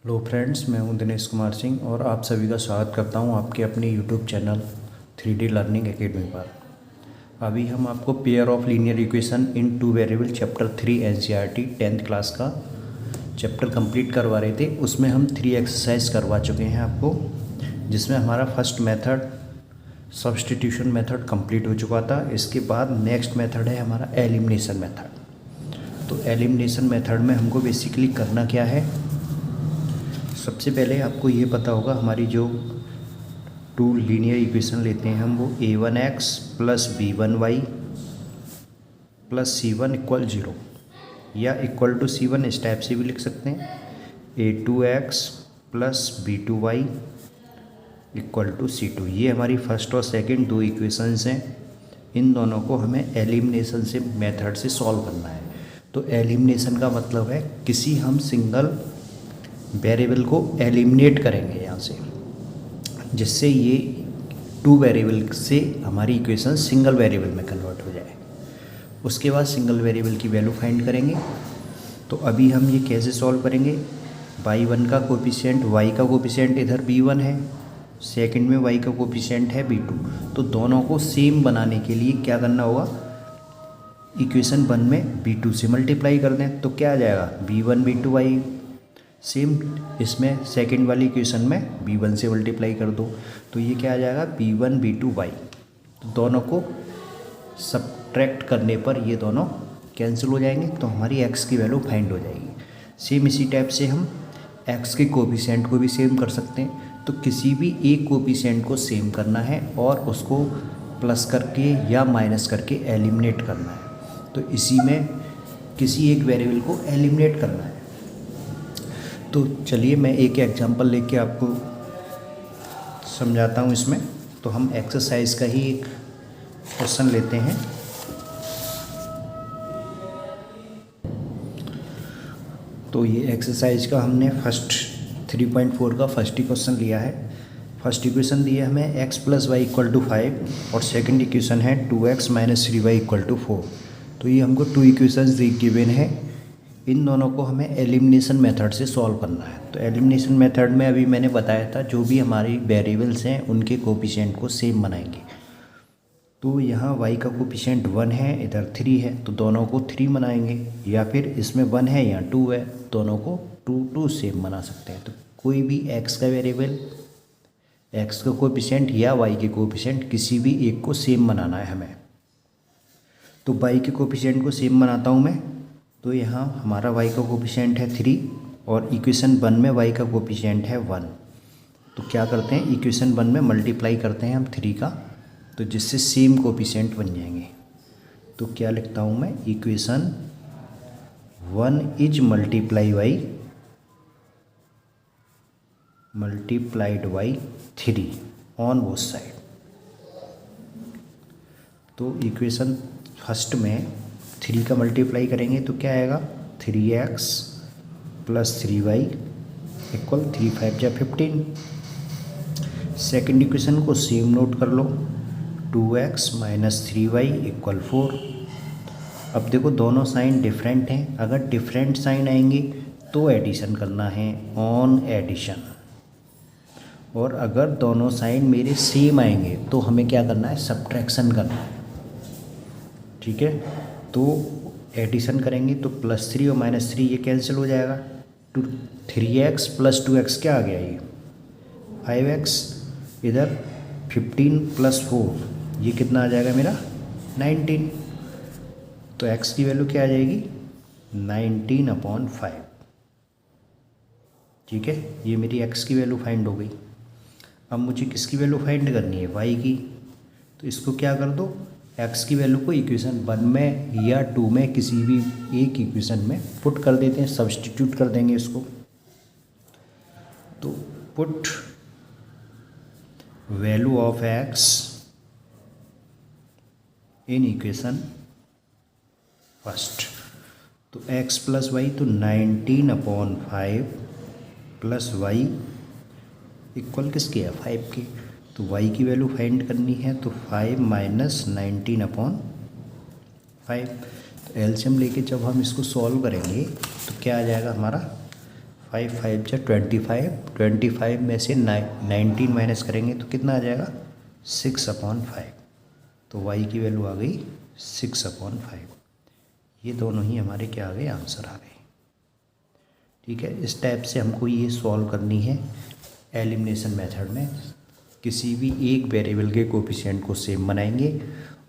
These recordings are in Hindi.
हेलो फ्रेंड्स, मैं हूं दिनेश कुमार सिंह और आप सभी का स्वागत करता हूं आपके अपने YouTube channel 3D learning academy पर। अभी हम आपको pair of linear equation in two variable chapter 3 NCERT 10th class का चैप्टर कंप्लीट करवा रहे थे। उसमें हम 3 एक्सरसाइज करवा चुके हैं आपको, जिसमें हमारा first method substitution method complete हो चुका था। इसके बाद नेक्स्ट मेथड है हमारा एलिमिनेशन मेथड। तो एलिमिनेशन मेथड में हमको बेसिकली करना क्या है, सबसे पहले आपको ये पता होगा हमारी जो टू लीनियर इक्वेशन लेते हैं हम, वो a1x plus b1y plus c1 equal 0 या इक्वल टू c1 इस टाइप से भी लिख सकते हैं। a2x plus b2y equal to c2, ये हमारी फर्स्ट और सेकंड दो इक्वेशंस हैं। इन दोनों को हमें एलिमिनेशन से मेथड से सॉल्व करना है। तो एलिमिनेशन का मतलब है किसी हम सिंगल वेरिएबल को एलिमिनेट करेंगे यहाँ से, जिससे ये टू वेरिएबल से हमारी इक्वेशन सिंगल वेरिएबल में कन्वर्ट हो जाए। उसके बाद सिंगल वेरिएबल की वैल्यू फाइंड करेंगे। तो अभी हम ये कैसे सॉल्व करेंगे, y1 का कोफिशिएंट, y का कोफिशिएंट इधर b1 है, सेकंड में y का कोफिशिएंट है b2। तो दोनों को सेम बनाने के लिए क्या करना होगा, इक्वेशन 1 में b2 से मल्टीप्लाई कर दें तो क्या आ जाएगा, b1 b2y। सेम इसमें सेकंड वाली इक्वेशन में b1 से मल्टीप्लाई कर दो तो ये क्या आ जाएगा, b1 b2y। तो दोनों को सब्ट्रैक्ट करने पर ये दोनों कैंसिल हो जाएंगे, तो हमारी x की वैल्यू फाइंड हो जाएगी। सेम इसी टाइप से हम x के कोफिशिएंट को भी सेम कर सकते हैं। तो किसी भी एक कोफिशिएंट को सेम करना है और उसको प्लस करके या माइनस करके एलिमिनेट करना है। तो इसी में किसी एक वेरिएबल को एलिमिनेट करना है। तो चलिए मैं एक एग्जांपल लेके आपको समझाता हूँ इसमें। तो हम एक्सरसाइज का ही एक क्वेश्चन लेते हैं। तो ये एक्सरसाइज का हमने फर्स्ट 3.4 का फर्स्ट इक्वेशन लिया है। फर्स्ट इक्वेशन दी है हमें x plus y equal to 5 और सेकंड इक्वेशन है 2x minus 3y equal to 4। तो ये हमको टू इक्वेशंस गिवन है। इन दोनों को हमें एलिमिनेशन मेथड से सॉल्व करना है। तो एलिमिनेशन मेथड में अभी मैंने बताया था जो भी हमारी वेरिएबल्स हैं उनके कोफिशिएंट को सेम बनाएंगे। तो यहाँ y का कोफिशिएंट 1 है, इधर 3 है, तो दोनों को 3 बनाएंगे, या फिर इसमें 1 है यहाँ 2 है, दोनों को 2 सेम बना सकते हैं। तो कोई भी x का वेरिएबल, x का कोफिशिएंट या y के कोफिशिएंट किसी भी एक को सेम बनाना है हमें। तो y के कोफिशिएंट को सेम बनाता हूँ मैं। तो यहाँ हमारा y का कोफिशिएंट है 3 और इक्वेशन 1 में y का कोफिशिएंट है 1। तो क्या करते हैं, इक्वेशन 1 में मल्टीप्लाई करते हैं हम 3 का, तो जिससे सेम कोफिशिएंट बन जाएंगे। तो क्या लिखता हूँ मैं, equation 1 is multiplied by 3 on both side. तो इक्वेशन फर्स्ट में 3 का मल्टीप्लाई करेंगे तो क्या आएगा, 3x प्लस 3y इक्वल 3 5 जा 15। सेकेंड इक्वेशन को सेम नोट कर लो, 2x माइनस 3y इक्वल 4। अब देखो दोनों साइन डिफरेंट हैं, अगर डिफरेंट साइन आएंगे तो एडिशन करना है, ऑन एडिशन। और अगर दोनों साइन मेरे सेम आएंगे तो हमें क्या करना है, सब्ट्रैक्शन करना है। ठीक है, तो एडिशन करेंगे तो प्लस 3 और माइनस 3 ये कैंसिल हो जाएगा। 3x प्लस 2x क्या आ गया, ये 5x, इधर 15 प्लस 4 ये कितना आ जाएगा मेरा 19। तो x की वैल्यू क्या आ जाएगी, 19/5। ठीक है, ये मेरी x की वैल्यू फाइंड हो गई। अब मुझे किसकी वैल्यू फाइंड करनी है, y की। तो इसको क्या कर दो, x की वैल्यू को इक्वेशन 1 में या 2 में किसी भी एक इक्वेशन में पुट कर देते हैं, सब्स्टिट्यूट कर देंगे इसको। तो put value of x in equation first. तो x प्लस वाई, तो 19/5 प्लस वाई इक्वल किसके है, 5 के। तो y की वैल्यू फाइंड करनी है, तो 5 माइनस 19/5। तो एलसीएम लेके जब हम इसको सॉल्व करेंगे तो क्या आ जाएगा हमारा, 5 5 जा 25, 25 में से 19 माइनस करेंगे तो कितना आ जाएगा 6/5। तो y की वैल्यू आ गई 6/5। ये दोनों ही हमारे क्या आ गए, आंसर आ गए। ठीक है, इस टाइप से हमको ये सॉल्व करनी है एलिमिनेशन मेथड में। किसी भी एक वेरिएबल के कोफिशिएंट को सेम बनाएंगे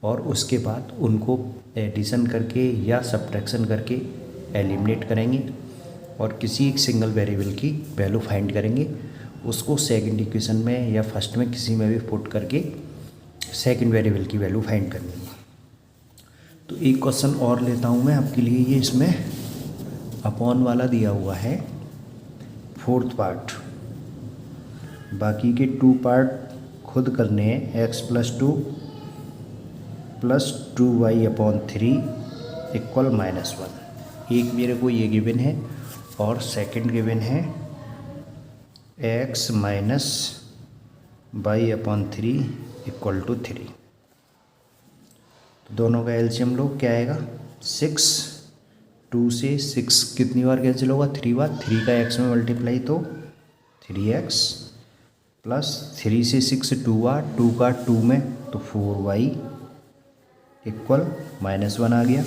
और उसके बाद उनको एडिशन करके या सब्ट्रैक्शन करके एलिमिनेट करेंगे और किसी एक सिंगल वेरिएबल की वैल्यू फाइंड करेंगे, उसको सेकंड इक्वेशन में या फर्स्ट में किसी में भी पुट करके सेकंड वेरिएबल की वैल्यू फाइंड करनी है। तो एक क्वेश्चन और लेता हूँ मैं आपके लिए। ये इसमें अपॉन वाला दिया हुआ है 4th पार्ट, बाकी के 2 पार्ट खुद करने हैं। x + 2 + 2y/3 = -1। एक मेरे को ये गिवन है और सेकंड गिवन है x - y/3 = 3। तो दोनों का एलसीएम लो, क्या आएगा 6। 2 से 6 कितनी बार कैंसिल होगा, 3 बार। 3 का x में मल्टीप्लाई तो 3x प्लस 3 से 6 2 बार, 2 का 2 में तो 4y = -1 आ गया।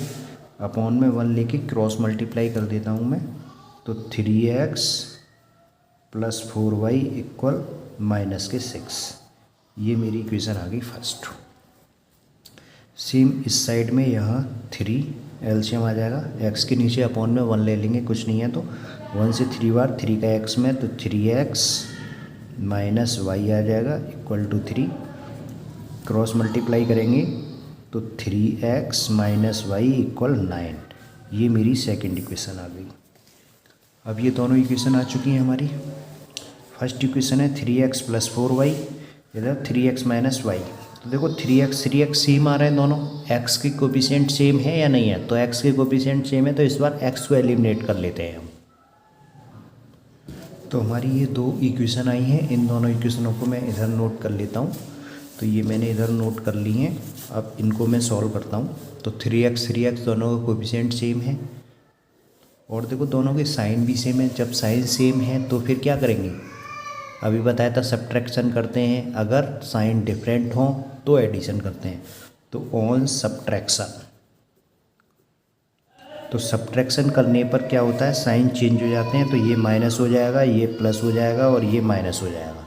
अपॉन में 1 लेके क्रॉस मल्टीप्लाई कर देता हूँ मैं, तो 3x + 4y = -6। ये मेरी इक्वेशन आ गई फर्स्ट। सेम इस साइड में यहाँ 3 एलसीएम आ जाएगा। x के नीचे अपॉन में 1 ले लेंगे, कुछ नहीं है तो 1 से 3 बार, 3 का x में तो 3x - y आ जाएगा =3। क्रॉस मल्टीप्लाई करेंगे तो 3x - y = 9। ये मेरी सेकंड इक्वेशन आ गई। अब ये दोनों इक्वेशन आ चुकी हैं हमारी। फर्स्ट इक्वेशन है 3x + 4y, इधर 3x - y। तो देखो 3x सेम आ रहे हैं दोनों। x के कोफिशिएंट सेम है या नहीं है, तो x के कोफिशिएंट सेम है तो इस बार x को एलिमिनेट कर लेते हैं हम। तो हमारी ये 2 इक्वेशन आई हैं, इन दोनों इक्वेशनों को मैं इधर नोट कर लेता हूँ। तो ये मैंने इधर नोट कर ली हैं। अब इनको मैं सॉल्व करता हूँ। तो 3x दोनों का कोफिशिएंट सेम है और देखो दोनों के साइन भी सेम है। जब साइन सेम है तो फिर क्या करेंगे, अभी बताया था सब्ट्रैक्शन करते हैं, अगर साइन डिफरेंट हो तो एडिशन करते हैं। तो ऑन सब्ट्रैक्शन, तो सब्ट्रैक्शन करने पर क्या होता है, साइन चेंज हो जाते हैं। तो ये माइनस हो जाएगा, ये प्लस हो जाएगा और ये माइनस हो जाएगा।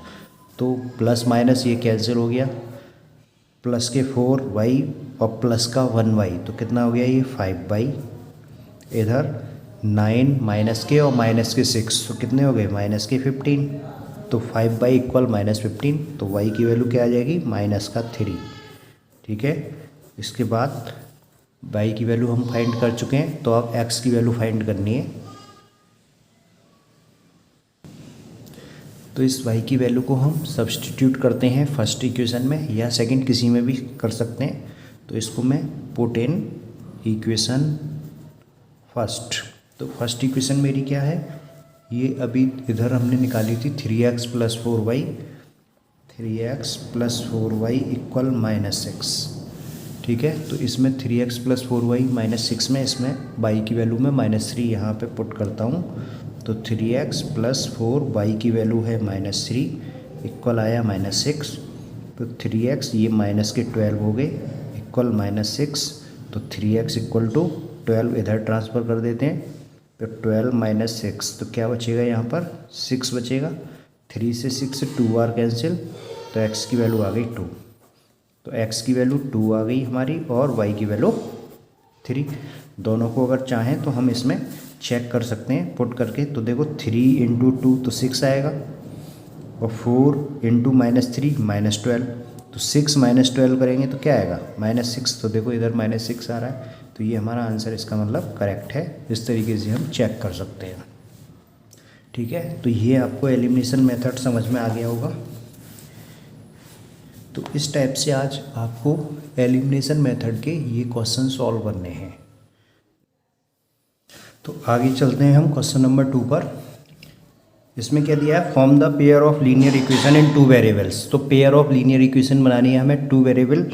तो प्लस माइनस ये कैंसिल हो गया। प्लस के 4y और प्लस का 1y तो कितना हो गया, ये 5y। इधर 9 माइनस के और माइनस के 6 तो कितने हो गए, -15। तो 5y = -15। तो y की वैल्यू क्या आ जाएगी, -3। ठीक है, इसके बाद y की वैल्यू हम फाइंड कर चुके हैं, तो अब x की वैल्यू फाइंड करनी है। तो इस y की वैल्यू को हम सब्सटीट्यूट करते हैं फर्स्ट इक्वेशन में या सेकंड, किसी में भी कर सकते हैं। तो इसको मैं पुट इन इक्वेशन फर्स्ट। तो फर्स्ट इक्वेशन मेरी क्या है, ये अभी इधर हमने निकाली थी 3x + 4y, 3x + 4y = -6। ठीक है, तो इसमें 3x + 4y -6 में इसमें y की वैल्यू में -3 यहाँ पे पुट करता हूँ। तो 3x + 4y की वैल्यू है -3 इक्वल आया -6। तो 3x ये माइनस के 12 हो गए इक्वल -6। तो 3x = 12 इधर ट्रांसफ़र कर देते हैं। तो 12 - 6 तो क्या बचेगा, यहाँ पर 6 बचेगा। 3 से 6 2 बार कैंसिल, तो x की वैल्यू आ गई 2। तो x की वैल्यू 2 आ गई हमारी और y की वैल्यू 3। दोनों को अगर चाहें तो हम इसमें चेक कर सकते हैं पुट करके। तो देखो 3 × 2 तो 6 आएगा और 4 × -3 -12। तो 6 - 12 करेंगे तो क्या आएगा, -6। तो देखो इधर -6 आ रहा है, तो ये हमारा आंसर इसका मतलब करेक्ट है। इस तरीके से हम चेक कर सकते हैं। ठीक है, तो ये आपको एलिमिनेशन मेथड समझ में आ गया होगा। तो इस टाइप से आज आपको एलिमिनेशन मेथड के ये क्वेश्चन सॉल्व करने हैं। तो आगे चलते हैं हम क्वेश्चन नंबर 2 पर। इसमें क्या दिया है, form the pair of linear equation in 2 variables. तो पेयर ऑफ लीनियर इक्वेशन बनानी है हमें 2 variable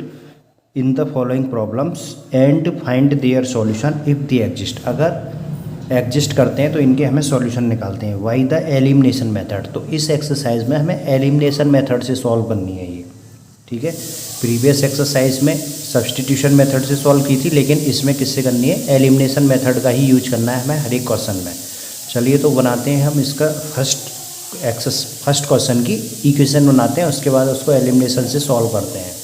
in the following problems and find their solution if they exist. अगर एग्जिस्ट करते हैं तो इनके हमें सॉल्यूशन निकालते हैं बाय द एलिमिनेशन मेथड। तो इस एक्सरसाइज में हमें एलिमिनेशन मेथड से सॉल्व करनी है ये, ठीक है। प्रीवियस एक्सरसाइज में सब्स्टिट्यूशन मेथड से सॉल्व की थी, लेकिन इसमें किससे करनी है, एलिमिनेशन मेथड का ही यूज करना है हमें हर एक क्वेश्चन में। चलिए तो बनाते हैं हम इसका फर्स्ट क्वेश्चन की इक्वेशन बनाते हैं, उसके बाद उसको एलिमिनेशन से सॉल्व करते हैं।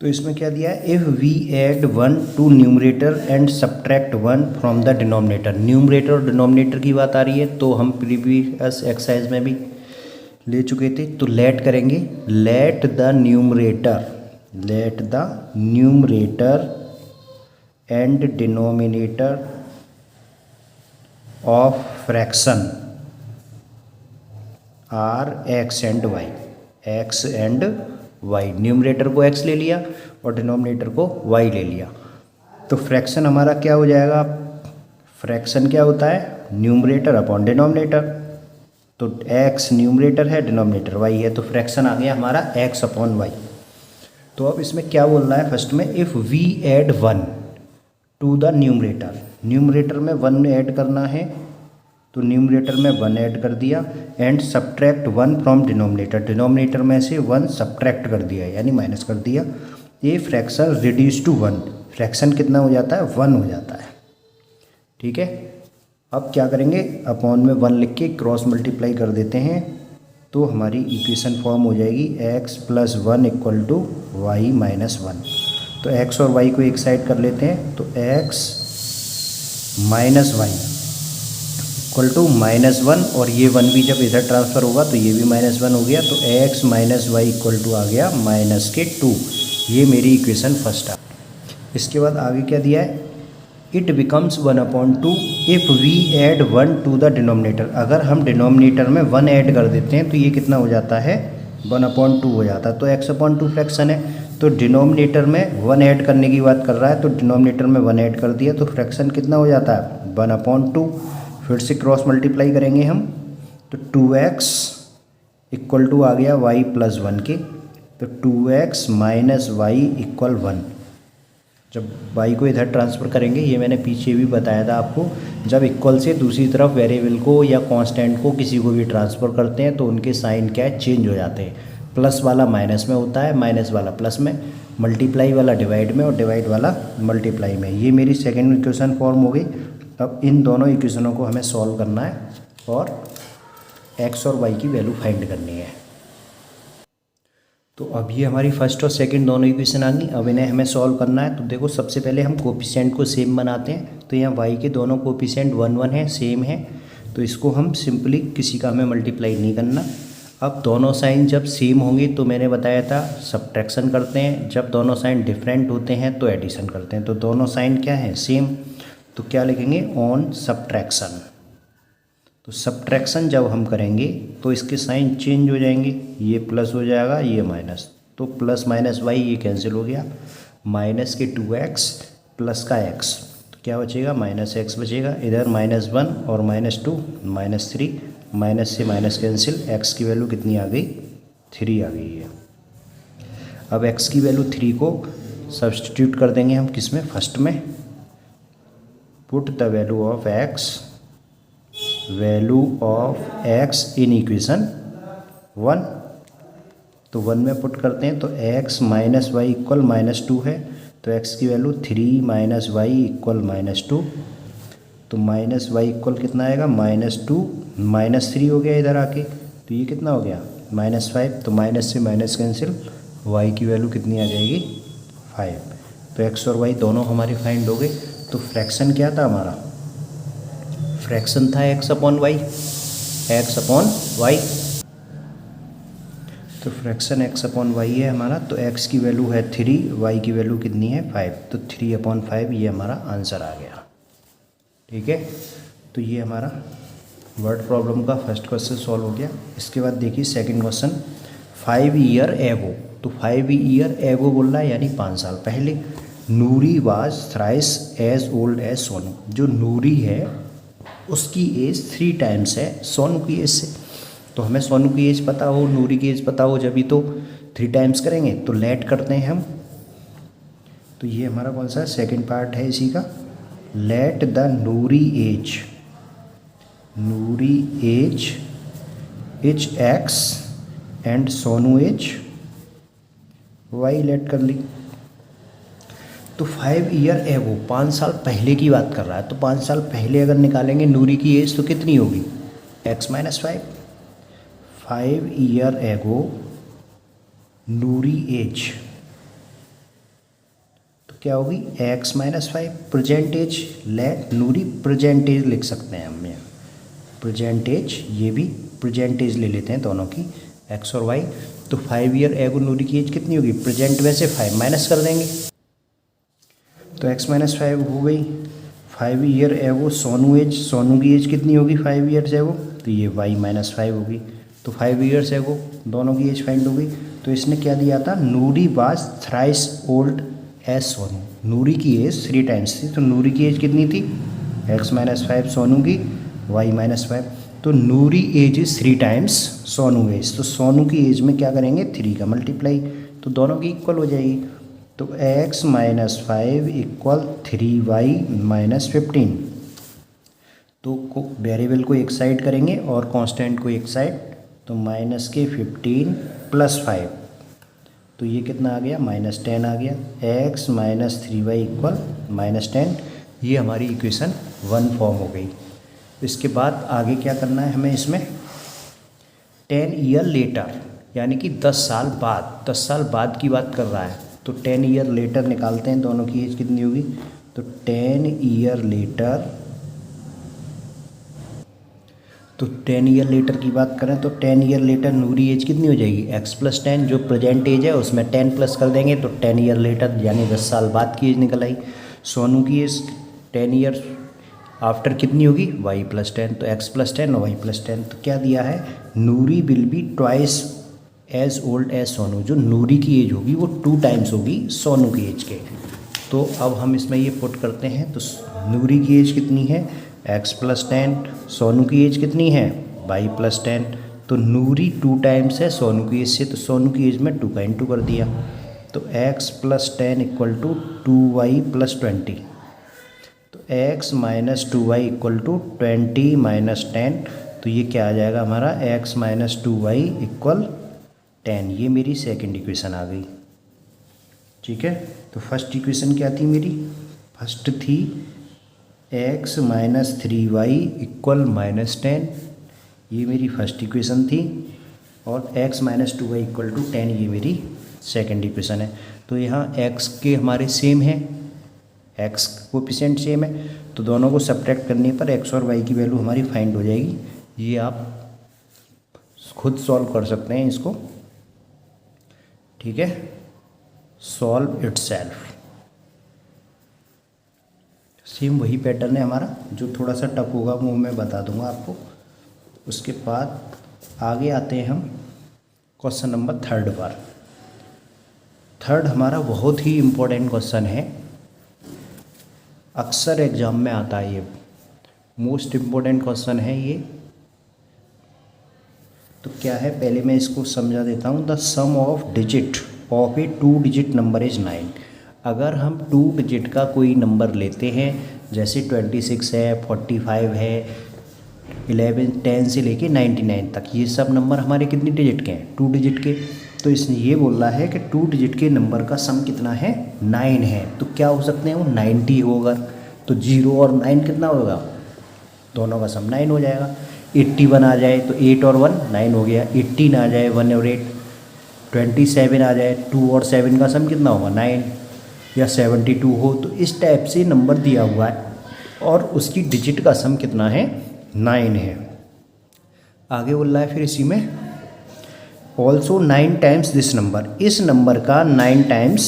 तो इसमें क्या दिया है, if we add 1 to numerator and subtract 1 from the denominator. Numerator और डिनोमिनेटर की बात आ रही है, तो हम प्रीवियस एक्सरसाइज में भी ले चुके थे। तो लेट करेंगे, let the numerator and denominator of fraction are x and y. Numerator को x ले लिया और डिनोमिनेटर को y ले लिया। तो फ्रैक्शन हमारा क्या हो जाएगा, फ्रैक्शन क्या होता है, न्यूमरेटर अपॉन डिनोमिनेटर। तो x न्यूमरेटर है, डिनोमिनेटर y है, तो फ्रैक्शन आ गया हमारा x अपॉन y। तो अब इसमें क्या बोल रहा है, फर्स्ट में if we add 1 to the numerator, numerator में 1 ऐड करना है, तो न्यूमरेटर में 1 ऐड कर दिया, and subtract 1 from denominator, denominator में से 1 सब्ट्रैक्ट कर दिया यानी माइनस कर दिया। ये फ्रैक्शन रिड्यूस टू 1, फ्रैक्शन कितना हो जाता है, 1 हो जाता है, ठीक है। अब क्या करेंगे, अपॉन में 1 लिख के क्रॉस मल्टीप्लाई कर देते हैं, तो हमारी इक्वेशन फॉर्म हो जाएगी x plus 1 equal to y minus 1। तो x और y को एक साइड कर लेते हैं, तो x minus y equal to -1, और ये 1 भी जब इधर ट्रांसफ़र होगा तो ये भी -1 हो गया, तो x minus y equal to आ गया -2। ये मेरी इक्वेशन फर्स्ट है। इसके बाद आगे क्या दिया है, it becomes 1/2 if we add 1 to the denominator. अगर हम डिनोमिनेटर में 1 ऐड कर देते हैं तो ये कितना हो जाता है, 1/2 हो जाता है। तो x/2 फ्रैक्शन है, तो डिनोमिनेटर में 1 ऐड करने की बात कर रहा है, तो डिनोमिनेटर में 1 ऐड कर दिया, तो फ्रैक्शन कितना हो जाता है, 1/2। फिर से क्रॉस मल्टीप्लाई करेंगे हम, तो 2x इक्वल टू आ गया y प्लस 1 के, तो 2x माइनस वाई इक्वल 1। जब y को इधर ट्रांसफ़र करेंगे, ये मैंने पीछे भी बताया था आपको, जब इक्वल से दूसरी तरफ वेरिएबल को या कांस्टेंट को किसी को भी ट्रांसफ़र करते हैं तो उनके साइन क्या है, चेंज हो जाते हैं। प्लस वाला माइनस में होता है, माइनस वाला प्लस में, मल्टीप्लाई वाला डिवाइड में और डिवाइड वाला मल्टीप्लाई में। ये मेरी सेकेंड इक्वेशन फॉर्म हो गई। अब इन दोनों इक्वेशनों को हमें सॉल्व करना है और x और y की वैल्यू फाइंड करनी है। तो अब ये हमारी फर्स्ट और सेकंड दोनों इक्वेशन आ गई। अब इन्हें हमें सॉल्व करना है। तो देखो, सबसे पहले हम कोफिशिएंट को सेम बनाते हैं। तो यहाँ y के दोनों कोफिशिएंट 1 1 है, सेम है, तो इसको हम सिंपली किसी का हमें मल्टीप्लाई नहीं करना। अब दोनों साइन जब सेम होंगे तो मैंने बताया था सब्ट्रैक्शन करते हैं, जब दोनों साइन डिफरेंट होते हैं तो एडिशन करते हैं। तो दोनों साइन क्या है, सेम, तो क्या लिखेंगे, ऑन सब्ट्रैक्शन। तो सब्ट्रैक्शन जब हम करेंगे तो इसके साइन चेंज हो जाएंगे, ये प्लस हो जाएगा, ये माइनस, तो प्लस माइनस वाई ये कैंसिल हो गया, माइनस के 2x प्लस का x, तो क्या बचेगा, -x बचेगा। इधर -1 और -2 -3, माइनस से माइनस कैंसिल, x की वैल्यू कितनी आ गई, 3 आ गई है। अब x की वैल्यू 3 को सब्सटीट्यूट कर देंगे हम किस में, फर्स्ट में। Put the value of x in equation 1। तो 1 में पुट करते हैं, तो x माइनस वाई इक्वल -2 है, तो x की वैल्यू 3 माइनस वाई इक्वल -2। तो माइनस वाई इक्वल कितना आएगा, -2, -3 हो गया इधर आके, तो ये कितना हो गया, -5। तो माइनस से माइनस कैंसिल, y की वैल्यू कितनी आ जाएगी, 5। तो x और y दोनों हमारे फाइंड हो गए। तो फ्रैक्शन क्या था हमारा, फ्रैक्शन था x अपॉन वाई। तो फ्रैक्शन x अपॉन वाई है हमारा, तो x की वैल्यू है 3, y की वैल्यू कितनी है, 5। तो 3/5 ये हमारा आंसर आ गया, ठीक है। तो ये हमारा वर्ड प्रॉब्लम का फर्स्ट क्वेश्चन सॉल्व हो गया। इसके बाद देखिए सेकंड क्वेश्चन, 5 ईयर एगो। तो 5 ईयर एगो बोल रहा है यानी 5 साल पहले, Noori was thrice as old as Sonu. जो नूरी है उसकी एज 3 टाइम्स है सोनू की एज से। तो हमें सोनू की एज पता हो, नूरी की एज पता हो, जब भी तो 3 टाइम्स करेंगे। तो लेट करते हैं हम। तो ये हमारा कौन सा सेकंड पार्ट है इसी का। Let the Noori age is x and Sonu age y let कर ली। तो 5 ईयर एगो 5 साल पहले की बात कर रहा है, तो 5 साल पहले अगर निकालेंगे नूरी की एज तो कितनी होगी x माइनस 5। 5 ईयर एगो नूरी एज तो क्या होगी x minus 5। Present age let Noori present age लिख सकते हैं हम यहाँ प्रेजेंट एज, ये भी प्रेजेंट एज ले लेते हैं दोनों की x और y। तो 5 ईयर एगो नूरी की एज कितनी होगी, प्रेजेंट वैसे 5 माइनस कर देंगे तो x माइनस 5 हो गई। 5 year ago Sonu as, Sonu की एज कितनी होगी 5 ईयर्स एगो, तो ये y माइनस 5 होगी। तो 5 ईयर्स एगो दोनों की एज फाइंड हो गई। तो इसने क्या दिया था, Noori was thrice old as Sonu, Noori की एज 3 टाइम्स थी, तो नूरी की एज कितनी थी x माइनस 5, सोनू की y माइनस 5। तो Noori age is 3 times Sonu age, तो सोनू की एज में क्या करेंगे 3 का मल्टीप्लाई, तो दोनों की इक्वल हो जाएगी। तो x minus 5 equal 3y minus 15। तो वेरिएबल को एक साइड करेंगे और कांस्टेंट को एक साइड, तो माइनस के 15 प्लस 5, तो ये कितना आ गया -10 आ गया। x माइनस 3y इक्वल -10, ये हमारी इक्वेशन 1 फॉर्म हो गई। इसके बाद आगे क्या करना है हमें इसमें 10 ईयर लेटर, यानी कि 10 साल बाद, 10 साल बाद की बात कर रहा है, तो 10 ईयर लेटर निकालते हैं दोनों की एज कितनी होगी। तो 10 ईयर लेटर, तो 10 ईयर लेटर की बात करें तो 10 ईयर लेटर नूरी एज कितनी हो जाएगी x प्लस 10, जो प्रेजेंट एज है उसमें 10 प्लस कर देंगे तो 10 ईयर लेटर यानी 10 साल बाद की एज निकल आई। सोनू की एज 10 ईयर आफ्टर कितनी होगी y प्लस 10, तो x प्लस 10 और y प्लस 10। तो क्या दिया है, Noori will be twice as old as Sonu, जो नूरी की एज होगी वो 2 टाइम्स होगी सोनू की एज के। तो अब हम इसमें ये पुट करते हैं, तो नूरी की एज कितनी है x प्लस 10, सोनू की एज कितनी है y प्लस 10। तो नूरी 2 टाइम्स है सोनू की एज से, तो सोनू की एज में 2 का इंटू कर दिया, तो x plus 10 equal to 2y plus 20। तो x minus 2y equal to 20 minus 10, तो ये क्या आ जाएगा हमारा x माइनस 2y इक्वल 10। ये मेरी सेकंड इक्वेशन आ गई, ठीक है। तो फर्स्ट इक्वेशन क्या थी मेरी, फर्स्ट थी x माइनस 3y इक्वल -10, ये मेरी फर्स्ट इक्वेशन थी, और x minus 2y equal to 10 ये मेरी सेकंड इक्वेशन है। तो यहाँ x के हमारे सेम है, x कोएफिशिएंट सेम है, तो दोनों को सब्ट्रैक्ट करने पर x और y की वैल्यू हमारी फाइंड हो जाएगी। ये आप खुद सॉल्व कर सकते हैं इसको, ठीक है, सॉल्व इटसेल्फ। सेम वही पैटर्न है हमारा, जो थोड़ा सा टफ होगा वो मैं बता दूंगा आपको। उसके बाद आगे आते हैं हम क्वेश्चन नंबर 3 पर। थर्ड हमारा बहुत ही इम्पोर्टेंट क्वेश्चन है, अक्सर एग्जाम में आता है, ये मोस्ट इम्पोर्टेंट क्वेश्चन है ये। तो क्या है, पहले मैं इसको समझा देता हूँ। The sum of digit of a 2 digit number is 9। अगर हम 2 डिजिट का कोई नंबर लेते हैं, जैसे 26 है, 45 है, 11, 10 से लेके 99 तक, ये सब नंबर हमारे कितनी डिजिट के हैं, 2 डिजिट के। तो इसने ये बोला है कि 2 डिजिट के नंबर का सम कितना है, 9 है। तो क्या हो सकते हैं वो 90 होगा, तो 0 और 9 कितना होगा, दोनों का सम 9 हो जाएगा। 81 आ जाए तो 8 और 1 9 हो गया, 18 आ जाए 1 और 8, 27 आ जाए 2 और 7 का सम कितना होगा 9, या 72 हो, तो इस टाइप से नंबर दिया हुआ है और उसकी डिजिट का सम कितना है 9 है। आगे बोल रहा है फिर इसी में ऑल्सो 9 टाइम्स दिस नंबर, इस नंबर का 9 times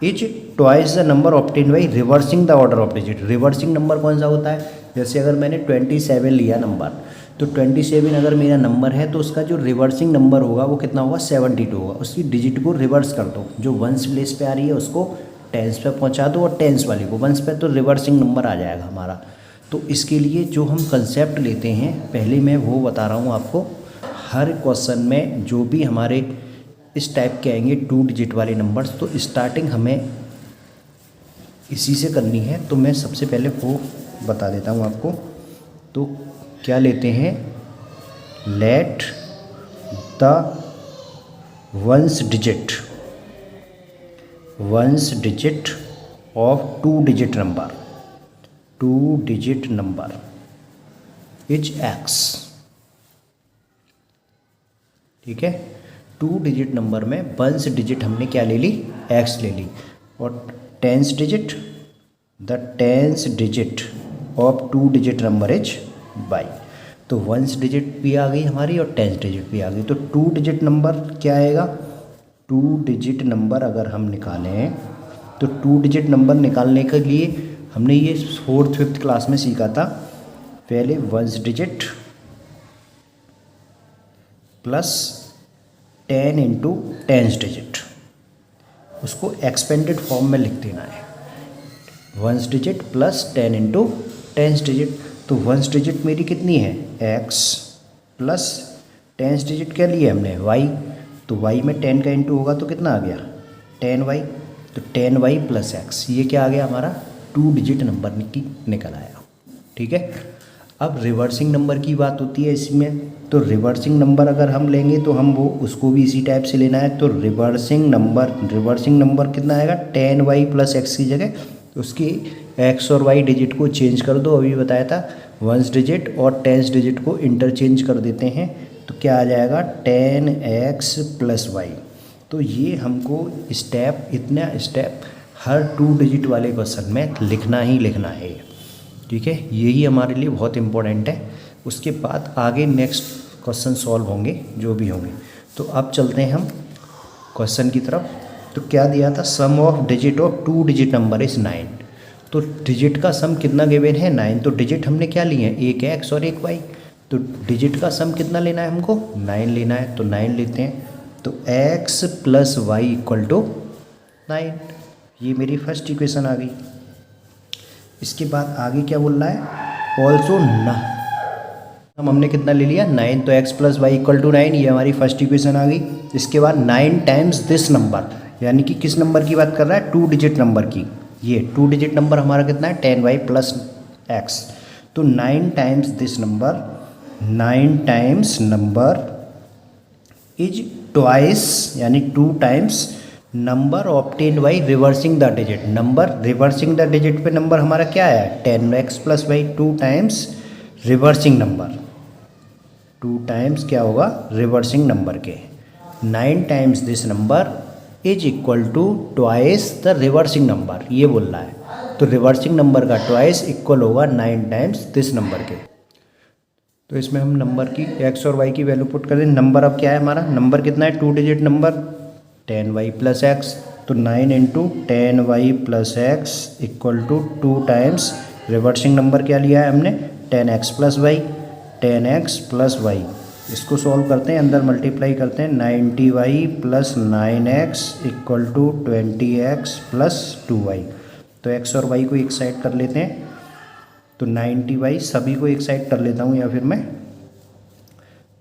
is twice the number obtain by reversing the order of digit. Reversing number कौन सा होता है, जैसे अगर मैंने 27 लिया नंबर, तो 27 अगर मेरा नंबर है तो उसका जो रिवर्सिंग नंबर होगा वो कितना होगा 72 होगा। उसकी डिजिट को रिवर्स कर दो, जो वंस प्लेस पे आ रही है उसको टेंस पे पहुंचा दो और टेंस वाली को वंस पे, तो रिवर्सिंग नंबर आ जाएगा हमारा। तो इसके लिए जो हम कंसेप्ट लेते हैं, पहले मैं वो बता रहा हूँ आपको। हर क्वेश्चन में जो भी हमारे इस टाइप के आएंगे 2 डिजिट वाले नंबर्स, तो स्टार्टिंग हमें इसी से करनी है, तो मैं सबसे पहले वो बता देता हूँ आपको। तो क्या लेते हैं, let the ones digit of two digit number is x. ठीक है, टू डिजिट नंबर में वंस डिजिट हमने क्या ले ली, एक्स ले ली, और tens digit of two digit number is y. तो वंस डिजिट भी आ गई हमारी और टेंस डिजिट भी आ गई। तो टू डिजिट नंबर क्या आएगा, टू डिजिट नंबर अगर हम निकालें तो टू डिजिट नंबर निकालने के लिए हमने ये 4th 5th क्लास में सीखा था। पहले ones digit plus 10 into tens digit, उसको एक्सपेंडेड फॉर्म में लिख देना है, ones digit plus 10 into tens digit. तो वंस डिजिट मेरी कितनी है, एक्स, प्लस टेंस डिजिट क्या लिए हमने, वाई। तो वाई में 10 का इंटू होगा तो कितना आ गया, 10y। तो 10y प्लस एक्स, ये क्या आ गया हमारा, टू डिजिट नंबर निकल आया। ठीक है, अब रिवर्सिंग नंबर की बात होती है इसमें। तो रिवर्सिंग नंबर अगर हम लेंगे तो हम वो उसको भी इसी टाइप से लेना है। तो रिवर्सिंग नंबर कितना आएगा, 10y प्लस एक्स की जगह उसकी एक्स और वाई डिजिट को चेंज कर दो। अभी बताया था वंस डिजिट और टेंस डिजिट को इंटरचेंज कर देते हैं, तो क्या आ जाएगा 10x प्लस वाई। तो ये हमको इतना स्टेप हर टू डिजिट वाले क्वेश्चन में लिखना ही लिखना है। ठीक है, यही हमारे लिए बहुत इम्पोर्टेंट है। उसके बाद आगे नेक्स्ट क्वेश्चन सॉल्व होंगे जो भी होंगे। तो अब चलते हैं हम क्वेश्चन की तरफ। तो क्या दिया था, sum of digit of two digit number is 9। तो डिजिट का सम कितना गिवन है, 9। तो डिजिट हमने क्या लिए हैं, एक एक्स और एक वाई। तो डिजिट का सम कितना लेना है हमको, 9 लेना है। तो 9 लेते हैं। तो x plus y equal to 9, ये मेरी फर्स्ट इक्वेशन आ गई। इसके बाद आगे क्या बोल रहा है, ऑल्सो ना हमने कितना ले लिया, 9। तो x plus y equal to 9, ये हमारी फर्स्ट इक्वेशन आ गई। इसके बाद 9 टाइम्स दिस नंबर, यानी कि किस नंबर की बात कर रहा है, टू डिजिट नंबर की। ये टू डिजिट नंबर हमारा कितना है, 10y प्लस एक्स। तो 9 times this number, 9 times number is twice, यानी 2 times number obtained by reversing the digit. Number reversing the digit पे नंबर हमारा क्या आया, 10x plus y, 2 times reversing number, 2 times क्या होगा, रिवर्सिंग नंबर के। 9 times this number is equal to twice the reversing number, ये बोल रहा है। तो रिवर्सिंग नंबर का ट्वाइस इक्वल होगा 9 टाइम्स दिस नंबर के। तो इसमें हम नंबर की x और y की वैल्यू पुट कर दें। नंबर अब क्या है हमारा, नंबर कितना है, two digit number 10y plus x. तो 9 into 10y plus x equal to 2 times reversing number क्या लिया है हमने, 10x plus y, 10x plus y. इसको सॉल्व करते हैं, अंदर मल्टीप्लाई करते हैं, 90y plus 9x equal to 20x plus 2y। तो x और y को एक साइड कर लेते हैं। तो 90y सभी को एक साइड कर लेता हूँ, या फिर मैं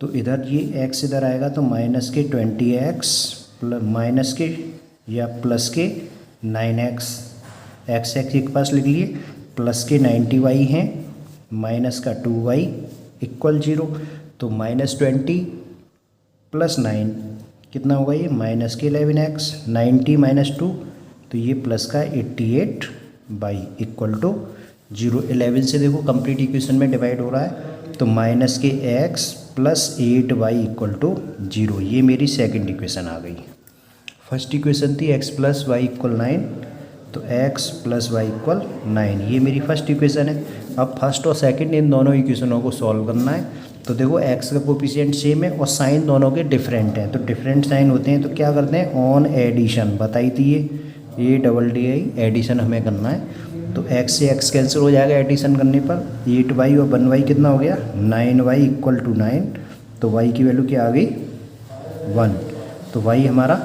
तो इधर ये x इधर आएगा तो माइनस के 20x प्लस माइनस के या प्लस के 9x, x एक पास लिख लिए, प्लस के 90y हैं, माइनस का 2y इक्वल 0। तो -20 प्लस 9 कितना होगा, ये माइनस के 11x, 90 माइनस 2, तो ये प्लस का 88 बाई इक्वल टू 0। 11 से देखो कंप्लीट इक्वेशन में डिवाइड हो रहा है। तो माइनस के x plus 8y equal to 0, ये मेरी सेकंड इक्वेशन आ गई। फर्स्ट इक्वेशन थी x प्लस वाई इक्वल 9, तो x प्लस वाई इक्वल 9, ये मेरी फर्स्ट इक्वेशन है। अब फर्स्ट और सेकंड इन दोनों इक्वेशनों को सॉल्व करना है। तो देखो x का कोफिशिएंट सेम है और साइन दोनों के डिफरेंट हैं, तो डिफरेंट साइन होते हैं तो क्या करते हैं, ऑन एडिशन बताई थी ये डबल डी आई एडिशन हमें करना है। तो x से x कैंसिल हो जाएगा एडिशन करने पर, 8y और 1y कितना हो गया, 9y इक्वल टू 9। तो y की वैल्यू क्या आ गई, 1। तो y हमारा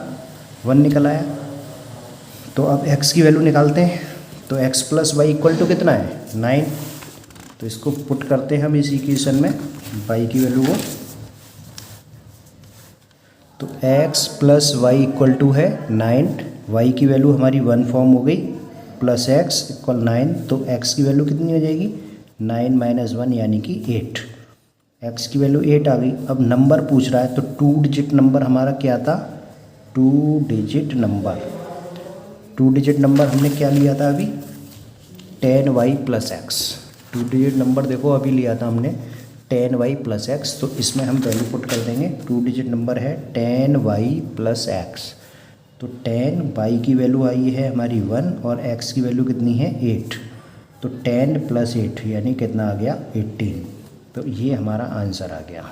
1 निकल आया। तो अब x की वैल्यू निकालते हैं। तो x plus y equal to कितना है, 9। तो इसको पुट करते हैं हम इस इक्वेशन में y की वैल्यू को। तो x plus y equal to है 9, y की वैल्यू हमारी 1 फॉर्म हो गई। प्लस एक्स इक्वल 9, तो एक्स की वैल्यू कितनी हो जाएगी 9 माइनस 1 यानी कि 8। एक्स की वैल्यू 8 आ गई। अब नंबर पूछ रहा है तो 2 डिजिट नंबर हमारा क्या था, 2 डिजिट नंबर। 2 डिजिट नंबर हमने क्या लिया था अभी 10y plus x. 2 digit number देखो अभी लिया था हमने 10y प्लस एक्स, तो इसमें हम वैल्यू पुट कर देंगे। 2 डिजिट नंबर है 10y प्लस एक्स, तो 10y की वैल्यू आई है हमारी 1 और x की वैल्यू कितनी है 8, तो 10 प्लस 8 यानी कितना आ गया 18। तो ये हमारा आंसर आ गया।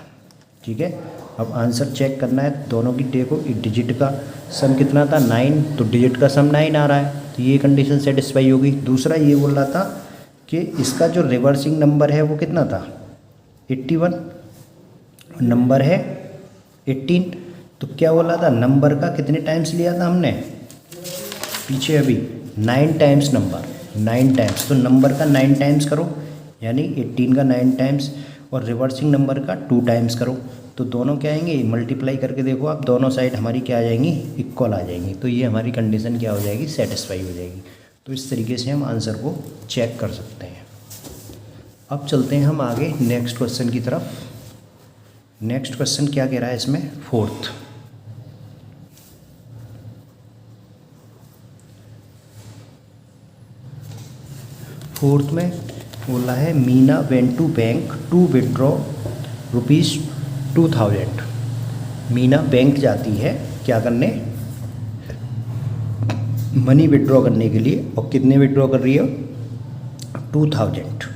ठीक है, अब आंसर चेक करना है दोनों की। देखो डिजिट का सम कितना था 9, तो डिजिट का सम 9 आ रहा है, तो ये कंडीशन सेटिस्फाई होगी। दूसरा ये बोल रहा था कि इसका जो रिवर्सिंग नंबर है वो कितना था 81, नंबर है 18, तो क्या बोला था नंबर का कितने टाइम्स लिया था हमने पीछे अभी 9 टाइम्स नंबर, 9 टाइम्स, तो नंबर का 9 टाइम्स करो यानी 18 का 9 टाइम्स और रिवर्सिंग नंबर का 2 टाइम्स करो, तो दोनों क्या आएंगे मल्टीप्लाई करके देखो आप, दोनों साइड हमारी क्या आ जाएंगी इक्वल आ जाएंगी, तो ये हमारी कंडीशन क्या हो जाएगी सेटिस्फाई हो जाएगी। तो इस तरीके से हम आंसर को चेक कर सकते हैं। अब चलते हैं हम आगे नेक्स्ट क्वेश्चन की तरफ। नेक्स्ट क्वेश्चन क्या कह रहा है इसमें, फोर्थ में बोला है Meena went to bank to withdraw ₹2000। Meena bank जाती है क्या करने, मनी विड्रॉ करने के लिए, और कितने विड्रॉ कर रही है 2000।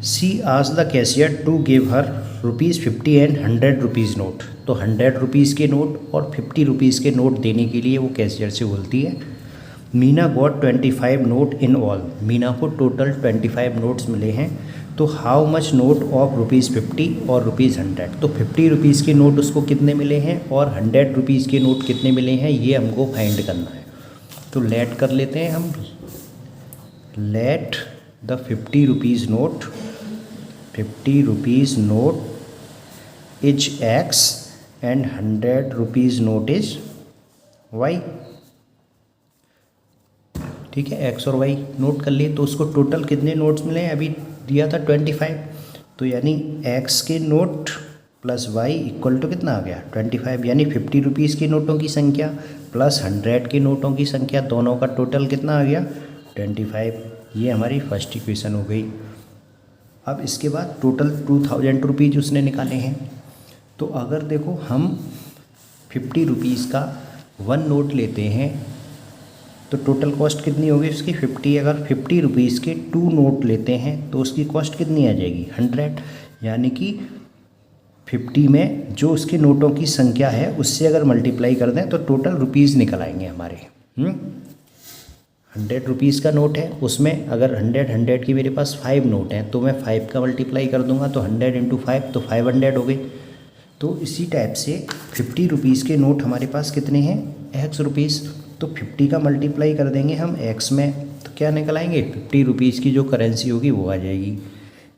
She asked the cashier to give her ₹50 and ₹100 note, तो ₹100 के नोट और ₹50 के नोट देने के लिए वो कैशियर से बोलती है। Meena got 25 note in all, Meena को टोटल 25 नोट्स मिले हैं, तो हाउ मच नोट ऑफ ₹50 और ₹100, तो ₹50 के नोट उसको कितने मिले हैं और ₹100 के नोट कितने मिले हैं ये हमको फाइंड करना है। तो लेट कर लेते हैं हम, let the ₹50 note is x and ₹100 note is y. ठीक है, एक्स और वाई नोट कर लिए, तो उसको टोटल कितने नोट्स मिले हैं अभी दिया था 25, तो यानी एक्स के note plus y equal to कितना आ गया 25, यानी ₹50 के नोटों की संख्या प्लस 100 के नोटों की संख्या, दोनों का टोटल कितना आ गया 25। ये हमारी फर्स्ट इक्वेशन हो गई। अब इसके बाद टोटल ₹2000 उसने निकाले हैं, तो अगर देखो हम ₹50 का 1 नोट लेते हैं तो टोटल कॉस्ट कितनी होगी उसकी 50। अगर ₹50 के 2 नोट लेते हैं तो उसकी कॉस्ट कितनी आ जाएगी 100, यानी कि 50 में जो उसके नोटों की संख्या है उससे अगर मल्टीप्लाई कर दें तो टोटल रुपीज़ निकल आएंगे हमारे। ₹100 का नोट है, उसमें अगर 100 की मेरे पास 5 नोट हैं तो मैं 5 का मल्टीप्लाई कर दूंगा, तो 100 × 5 तो 500 हो गई। तो इसी टाइप से ₹50 के नोट हमारे पास कितने हैं x रुपीज़, तो 50 का मल्टीप्लाई कर देंगे हम x में, तो क्या निकल आएंगे ₹50 की जो करेंसी होगी वो आ जाएगी।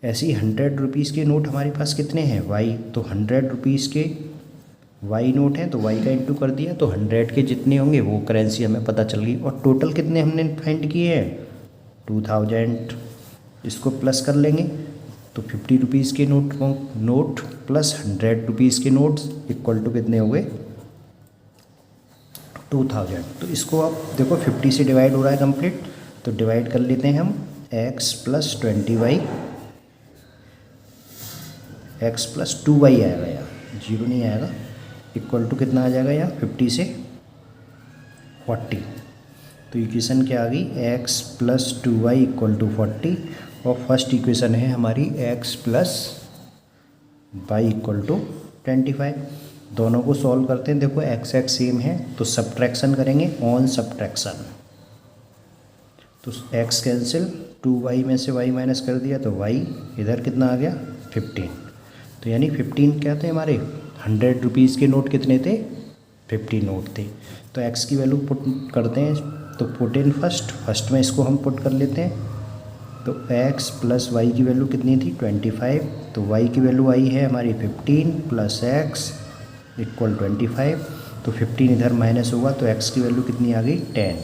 ऐसे ही ₹100 के नोट हमारे पास कितने हैं y, तो ₹100 के y नोट हैं तो y का इंटू कर दिया, तो 100 के जितने होंगे वो करेंसी हमें पता चल गई। और टोटल कितने हमने फाइंड किए हैं 2000, इसको प्लस कर लेंगे, तो ₹50 के नोट प्लस ₹100 के नोट्स इक्वल टू कितने हो गए 2000। तो इसको आप देखो 50 से डिवाइड हो रहा है कंप्लीट, तो डिवाइड कर लेते हैं हम x plus 20y, x plus 2y आएगा, यहाँ 0 नहीं आएगा, इक्वल टू कितना आ जाएगा यहाँ 50 से 40। तो इक्वेशन क्या आ गई x plus 2y equal to 40, और फर्स्ट इक्वेशन है हमारी x plus y equal to 25। दोनों को सॉल्व करते हैं, देखो x सेम है तो सब्ट्रैक्शन करेंगे, ऑन सब्ट्रैक्शन, तो x कैंसिल, 2y में से y माइनस कर दिया तो y इधर कितना आ गया 15। तो यानी 15 क्या थे हमारे ₹100 के नोट कितने थे 50 नोट थे। तो x की वैल्यू पुट करते हैं, तो पुट इन फर्स्ट में इसको हम पुट कर लेते हैं, तो x प्लस y की वैल्यू कितनी थी 25, तो y की वैल्यू आई है हमारी 15 प्लस x इक्वल 25, तो 15 इधर माइनस होगा तो x की वैल्यू कितनी आ गई 10।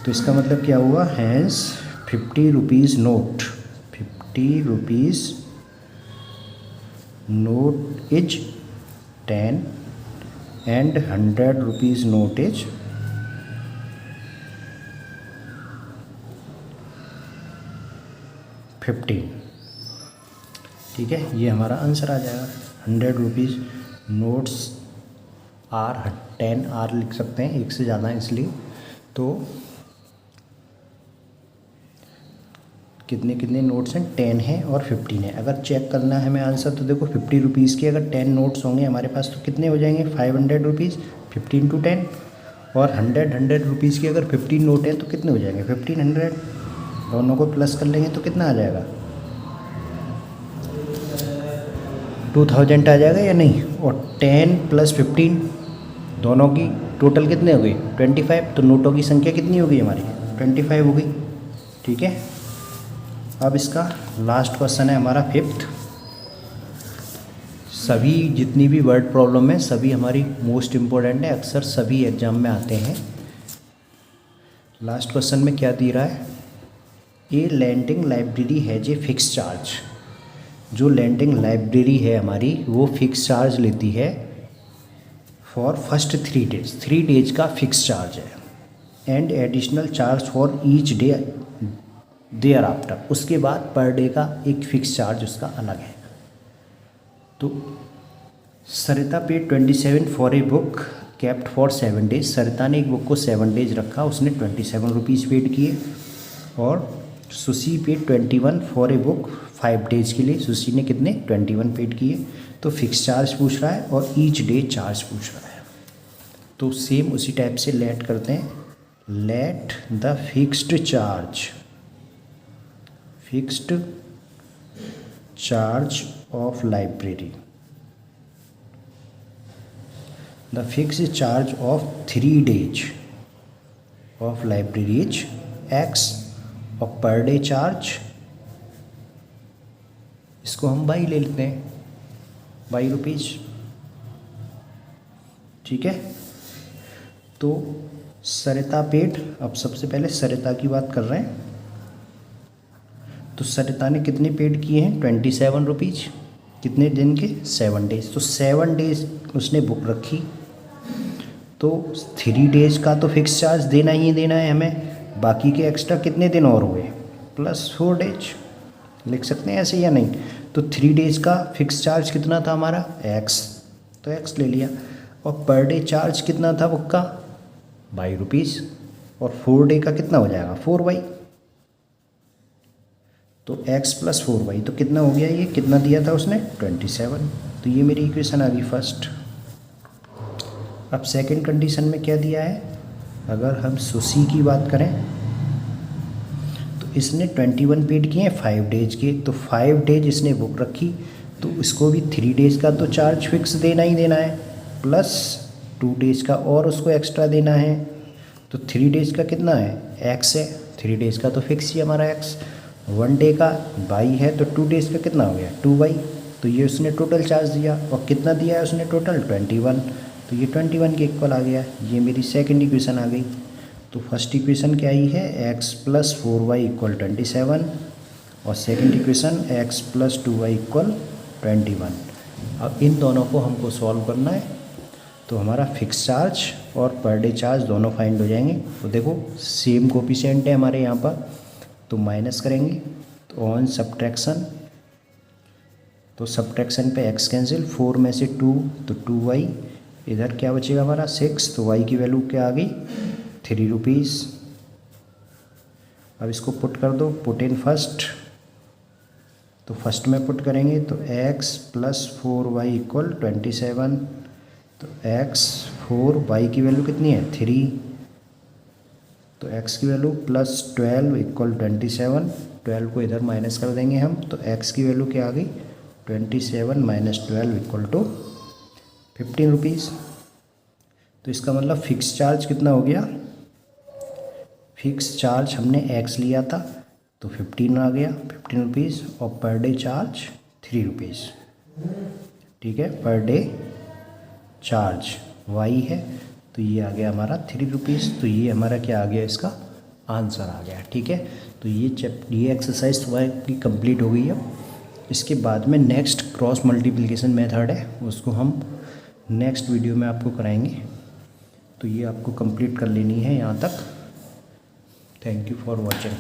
तो इसका मतलब क्या हुआ, hence 50 rupees note, 50 rupees note is 10 and 100 rupees note is 15। ठीक है, ये हमारा आंसर आ जाएगा। 100 रुपीज़ नोट्स आर 10 आर लिख सकते हैं, एक से ज़्यादा इसलिए। तो कितने कितने नोट्स हैं, 10 हैं और 15 है। अगर चेक करना है हमें आंसर तो देखो 50 रुपीज़ के अगर 10 नोट्स होंगे हमारे पास तो कितने हो जाएंगे, 500 रुपीज़, 15 टू 10। और 100 रुपीज़ के अगर 15 नोट हैं तो कितने हो जाएंगे, 1500। दोनों को प्लस कर लेंगे तो कितना आ जाएगा, 2000 आ जाएगा या नहीं। और 10 + 15 दोनों की टोटल कितने हो गई, 25। तो नोटों की संख्या कितनी हो गई हमारी, 25 हो गई। ठीक है, अब इसका लास्ट क्वेश्चन है हमारा 5th। सभी जितनी भी वर्ड प्रॉब्लम है सभी हमारी मोस्ट इम्पोर्टेंट है, अक्सर सभी एग्जाम में आते हैं। लास्ट क्वेश्चन में क्या दे रहा है, a lending library has a fix charge. जो लैंडिंग लाइब्रेरी है हमारी वो फिक्स चार्ज लेती है फॉर फर्स्ट 3 डेज, 3 डेज का फिक्स चार्ज है। And additional charge for each day thereafter, उसके बाद पर डे का एक फिक्स चार्ज उसका अलग है। तो Sarita paid 27 for a book kept for 7 days. Sarita ने एक बुक को 7 डेज रखा, उसने 27 रुपीज़ पेड किए। और sushi paid 21 for a book 5 days के लिए, सुशी ने कितने 21 पेड किए। तो फिक्स चार्ज पूछ रहा है और ईच डे चार्ज पूछ रहा है। तो सेम उसी टाइप से लेट करते हैं, let the fixed charge of library, the fixed charge of 3 days of library is X और पर डे चार्ज, इसको हम बाई ले लेते हैं, 22 रुपीज़। ठीक है, तो सरिता पेड, अब सबसे पहले सरिता की बात कर रहे हैं। तो सरिता ने कितने पेड किए हैं, 27 रुपीज़, कितने दिन के, 7 डेज। तो 7 डेज उसने बुक रखी, तो 3 डेज का तो फिक्स चार्ज देना ही देना है हमें। बाकी के एक्स्ट्रा कितने दिन और हुए, +4 डेज लिख सकते हैं ऐसे या नहीं। तो 3 डेज का फिक्स चार्ज कितना था हमारा, X, तो X ले लिया। और पर डे चार्ज कितना था बुक का, 22 रुपीज़। और 4 डे का कितना हो जाएगा, 4y। तो X + 4y तो कितना हो गया, ये कितना दिया था उसने, 27। तो ये मेरी इक्वेशन आ गई फर्स्ट। अब सेकंड कंडीशन में क्या दिया है, अगर हम सुशी की बात करें तो इसने 21 पेड किए हैं 5 डेज के। तो 5 डेज इसने बुक रखी, तो इसको भी 3 डेज का तो चार्ज फिक्स देना ही देना है, +2 डेज का और उसको एक्स्ट्रा देना है। तो 3 डेज का कितना है, X है, 3 डेज का तो फिक्स ही हमारा X। 1 डे का y है, तो 2 डेज का कितना हो गया, 2y। तो ये उसने टोटल चार्ज दिया, और कितना दिया है उसने टोटल, 21। तो ये 21 के इक्वल आ गया। ये मेरी सेकंड इक्वेशन आ गई। तो फर्स्ट इक्वेशन क्या ही है, X + 4y = 27। और सेकंड इक्वेशन X + 2y = 21। अब इन दोनों को हमको सॉल्व करना है। तो हमारा फिक्स चार्ज और पर डे चार्ज दोनों फाइंड हो जाएंगे। तो देखो सेम कोफिशिएंट है हमारे यहाँ पर, तो माइनस करेंगे, तो ऑन सब्ट्रैक्शन, तो सब्ट्रैक्शन पे x कैंसिल, 4 में से 2 तो 2y, इधर क्या बचेगा हमारा 6। तो y की वैल्यू क्या आ गई, 3 रुपीज़। अब इसको पुट कर दो, पुट इन फर्स्ट, तो फर्स्ट में पुट करेंगे तो x + 4y = 27। तो x 4y की वैल्यू कितनी है, 3। तो x की वैल्यू +12 = 27। 12 को इधर माइनस कर देंगे हम, तो x की वैल्यू क्या आ गई, 27 - 12 = 15 रुपीज़। तो इसका मतलब फिक्स चार्ज कितना हो गया, फिक्स चार्ज हमने x लिया था तो 15 आ गया, 15 रुपीज़। और पर डे चार्ज 3 रुपीज़। ठीक है, पर डे चार्ज y है, तो ये आ गया हमारा 3 रुपीज़। तो ये हमारा क्या आ गया, इसका आंसर आ गया। ठीक है, तो ये एक्सरसाइज आपकी कंप्लीट हो गई है। इसके बाद में नेक्स्ट क्रॉस मल्टीप्लिकेशन मेथड है, उसको हम नेक्स्ट वीडियो में आपको कराएंगे। तो ये आपको कंप्लीट कर लेनी है यहाँ तक। Thank you for watching.